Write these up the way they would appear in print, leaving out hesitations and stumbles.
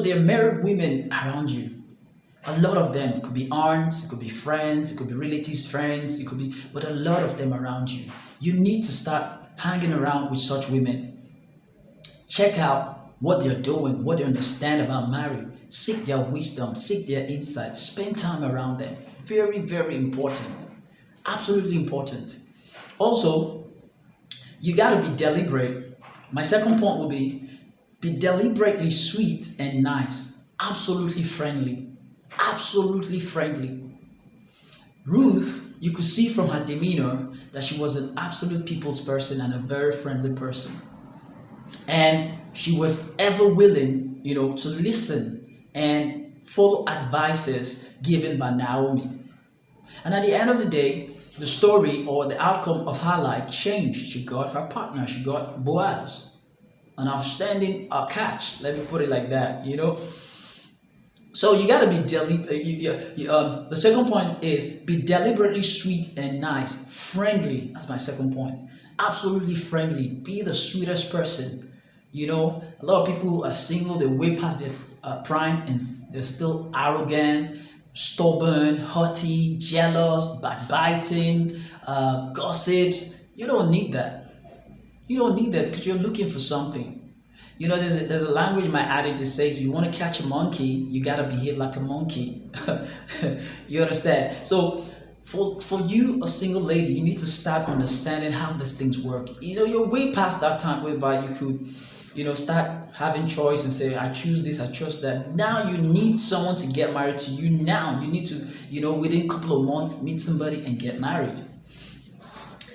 So there are married women around you. A lot of them. It could be aunts, it could be friends, it could be relatives, friends, it could be, but a lot of them around you. You need to start hanging around with such women. Check out what they're doing, what they understand about marriage. Seek their wisdom, seek their insight, spend time around them. Very, very important. Absolutely important. Also, you got to be deliberate. My second point will be deliberately sweet and nice. Absolutely friendly. Absolutely friendly. Ruth, you could see from her demeanor that she was an absolute people's person and a very friendly person. And she was ever willing, to listen and follow advices given by Naomi. And at the end of the day, the story or the outcome of her life changed. She got her partner, she got Boaz. An outstanding catch, let me put it like that, So you gotta be the second point is be deliberately sweet and nice, friendly. That's my second point. Absolutely friendly. Be the sweetest person. A lot of people who are single, they way past their prime and they're still arrogant, stubborn, haughty, jealous, backbiting, gossips. You don't need that. You don't need that because you're looking for something. There's a language in my adage that says you want to catch a monkey, you gotta behave like a monkey. You understand? So for you, a single lady, you need to start understanding how these things work. You're way past that time whereby you could, start having choice and say, I choose this, I choose that. Now you need someone to get married to you. Now you need to, within a couple of months, meet somebody and get married.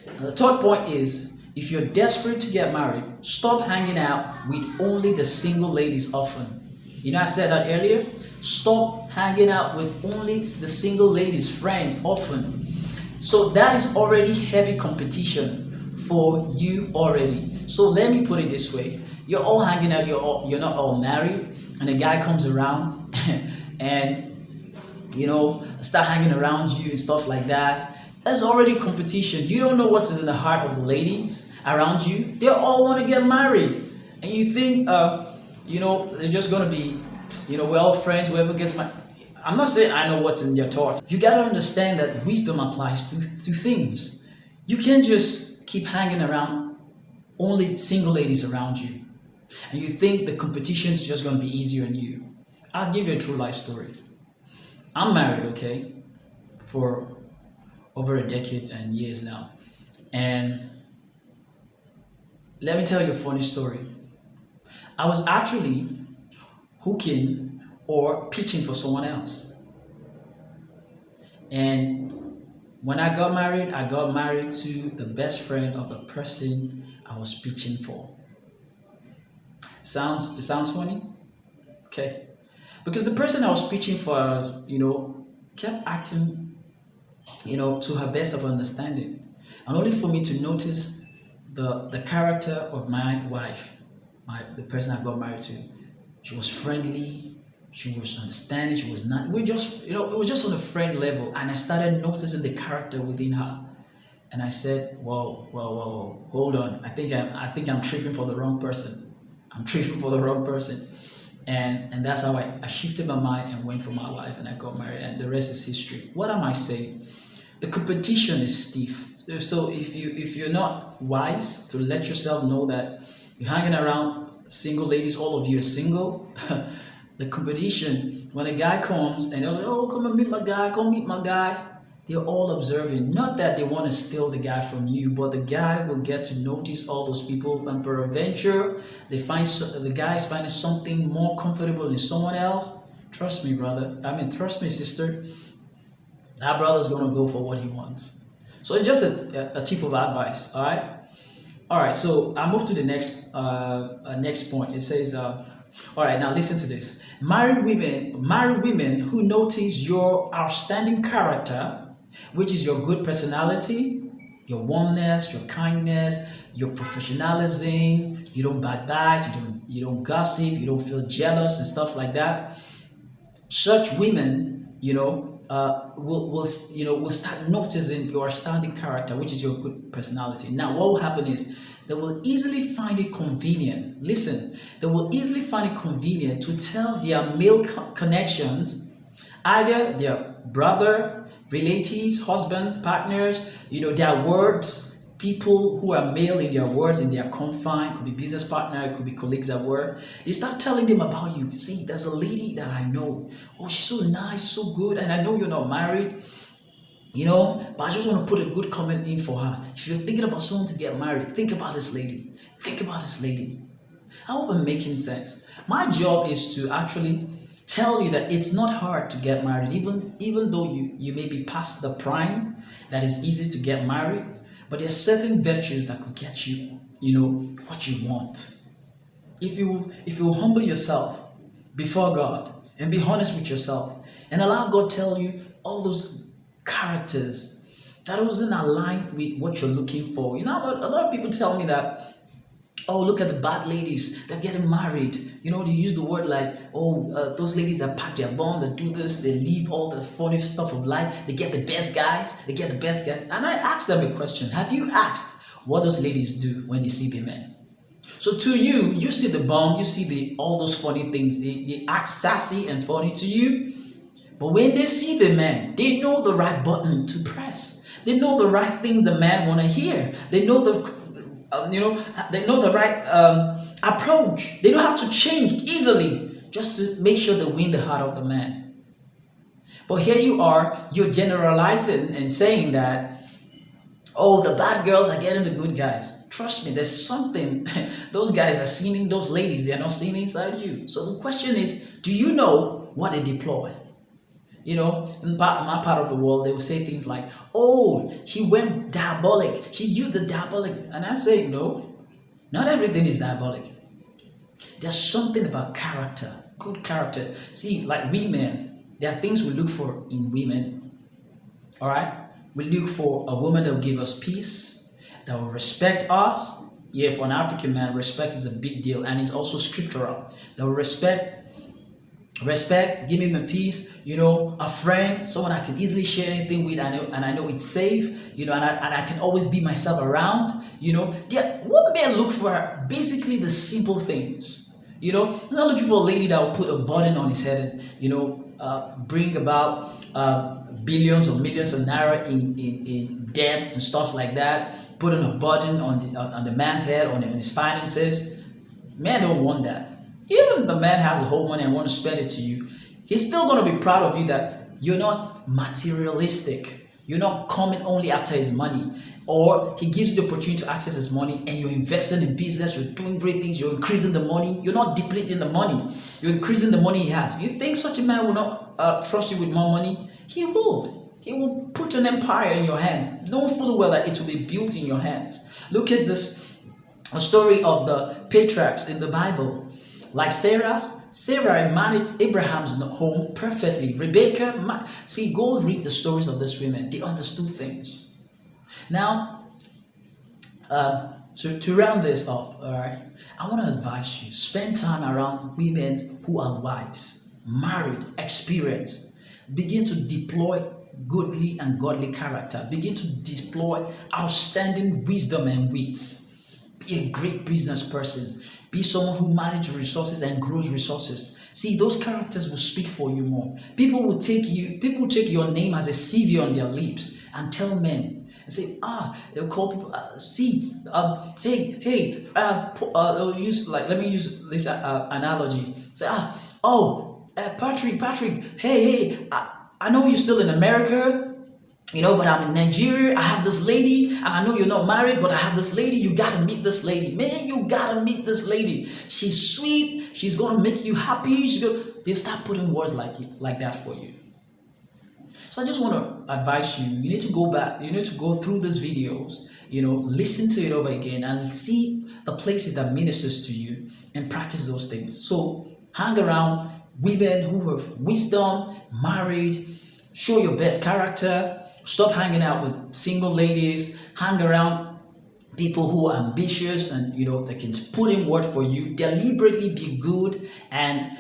And the third point is, if you're desperate to get married, stop hanging out with only the single ladies often. I said that earlier. Stop hanging out with only the single ladies' friends often. So that is already heavy competition for you already. So let me put it this way. You're all hanging out, you're not all married, and a guy comes around and, start hanging around you and stuff like that. There's already competition. You don't know what is in the heart of the ladies around you. They all want to get married. And you think, they're just going to be, we're all friends, whoever gets married. I'm not saying I know what's in their thoughts. You got to understand that wisdom applies to things. You can't just keep hanging around only single ladies around you. And you think the competition is just going to be easier on you. I'll give you a true life story. I'm married, okay, for over a decade and years now. And let me tell you a funny story. I was actually hooking or pitching for someone else. And when I got married to the best friend of the person I was pitching for. It sounds funny? Okay. Because the person I was pitching for, kept acting, to her best of understanding. And only for me to notice the character of my wife, the person I got married to. She was friendly, she was understanding, she was not, it was just on a friend level. And I started noticing the character within her. And I said, whoa, hold on. I think I'm tripping for the wrong person. I'm tripping for the wrong person. And that's how I shifted my mind and went for my wife and I got married, and the rest is history. What am I saying? The competition is stiff. So if you're not wise to let yourself know that you're hanging around single ladies, all of you are single, the competition, when a guy comes and they're like, oh, come and meet my guy, they're all observing. Not that they want to steal the guy from you, but the guy will get to notice all those people, and peradventure, the guy's finding something more comfortable in someone else. Trust me, brother. Trust me, sister. That brother's gonna go for what he wants. So it's just a tip of advice. All right. So I move to the next point. It says, all right. Now listen to this. Married women who notice your outstanding character, which is your good personality, your warmness, your kindness, your professionalism. You don't backbite, you don't gossip, you don't feel jealous and stuff like that. Such women, will start noticing your outstanding character, which is your good personality. Now, what will happen is they will easily find it convenient. Listen, they will easily find it convenient to tell their male connections, either their brother, relatives, husbands, partners, their words. People who are male in their words, in their confine, could be business partner, it could be colleagues at work. They start telling them about you. See, there's a lady that I know. Oh, she's so nice, she's so good, and I know you're not married, but I just want to put a good comment in for her. If you're thinking about someone to get married, think about this lady. Think about this lady. I hope I'm making sense. My job is to actually tell you that it's not hard to get married, even though you may be past the prime that is easy to get married. But there are certain virtues that could get you, what you want. If you humble yourself before God and be honest with yourself and allow God to tell you all those characters that doesn't align with what you're looking for. A lot of people tell me that, oh, look at the bad ladies, they're getting married. They use the word like, oh, those ladies that pack their bomb, that do this, they leave all the funny stuff of life, they get the best guys, And I asked them a question. Have you asked what those ladies do when they see the men? So to you, you see the bomb, you see all those funny things, they act sassy and funny to you. But when they see the man, they know the right button to press. They know the right thing the man want to hear. They know they know the right approach. They know how to change easily just to make sure they win the heart of the man. But here you are, you're generalizing and saying that, oh, the bad girls are getting the good guys. Trust me, there's something those guys are seeing in those ladies they're not seeing inside you. So the question is, do you know what they deploy? In my part of the world, they will say things like, oh, he went diabolic. He used the diabolic. And I say, no, not everything is diabolic. There's something about character, good character. See, like women, there are things we look for in women. All right? We look for a woman that will give us peace, that will respect us. Yeah, for an African man, respect is a big deal, and it's also scriptural. That will respect, give him a peace, a friend, someone I can easily share anything with, and I know it's safe, and I can always be myself around, what men look for are basically the simple things, they're not looking for a lady that will put a burden on his head and, bring about billions or millions of naira in debts and stuff like that, putting a burden on the man's head, on his finances. Men don't want that. Even if the man has the whole money and want to spend it to you, he's still going to be proud of you that you're not materialistic. You're not coming only after his money. Or he gives you the opportunity to access his money and you're investing in business, you're doing great things, you're increasing the money. You're not depleting the money. You're increasing the money he has. You think such a man will not trust you with more money? He will. He will put an empire in your hands, knowing fully well that it will be built in your hands. Look at this, a story of the patriarchs in the Bible. Like Sarah managed Abraham's home perfectly. Rebecca, go read the stories of these women. They understood things. Now, to round this up, all right, I want to advise you, spend time around women who are wise, married, experienced. Begin to deploy goodly and godly character. Begin to deploy outstanding wisdom and wits. Be a great business person. Be someone who manages resources and grows resources. See, those characters will speak for you more. People will take your name as a CV on their lips and tell men and say, they'll call people, they'll use, like, let me use this analogy. Say, Patrick, hey, I know you're still in America, but I'm in Nigeria. I have this lady, and I know you're not married, but I have this lady. You gotta meet this lady. Man, you gotta meet this lady. She's sweet. She's gonna make you happy. They'll start putting words like that for you. So I just want to advise you, you need to go back, you need to go through these videos, listen to it over again and see the places that ministers to you and practice those things. So hang around women who have wisdom, married, show your best character. Stop hanging out with single ladies. Hang around people who are ambitious and they can put in work for you. Deliberately be good and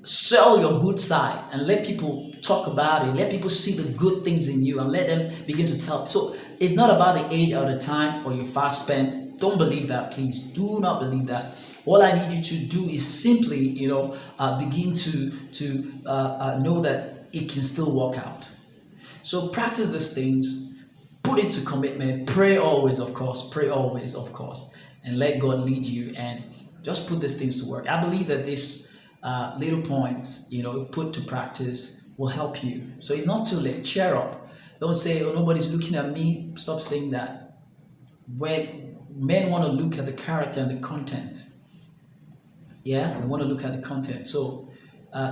sell your good side and let people talk about it. Let people see the good things in you and let them begin to tell. So it's not about the age or the time or your fast spent. Don't believe that, please. Do not believe that. All I need you to do is simply, begin to know that it can still work out. So practice these things, put it to commitment, pray always, of course, and let God lead you and just put these things to work. I believe that these little points, put to practice will help you. So it's not too late. Cheer up. Don't say, oh, nobody's looking at me. Stop saying that. When men want to look at the character and the content, yeah, they want to look at the content. So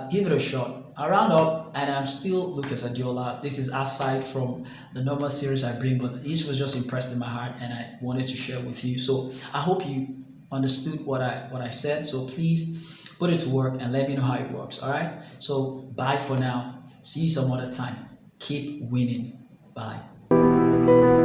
give it a shot. I round up, and I'm still Lucas Adiola. This is aside from the normal series I bring, but this was just impressed in my heart, and I wanted to share with you. So I hope you understood what I said. So please put it to work and let me know how it works. All right. So bye for now. See you some other time. Keep winning. Bye.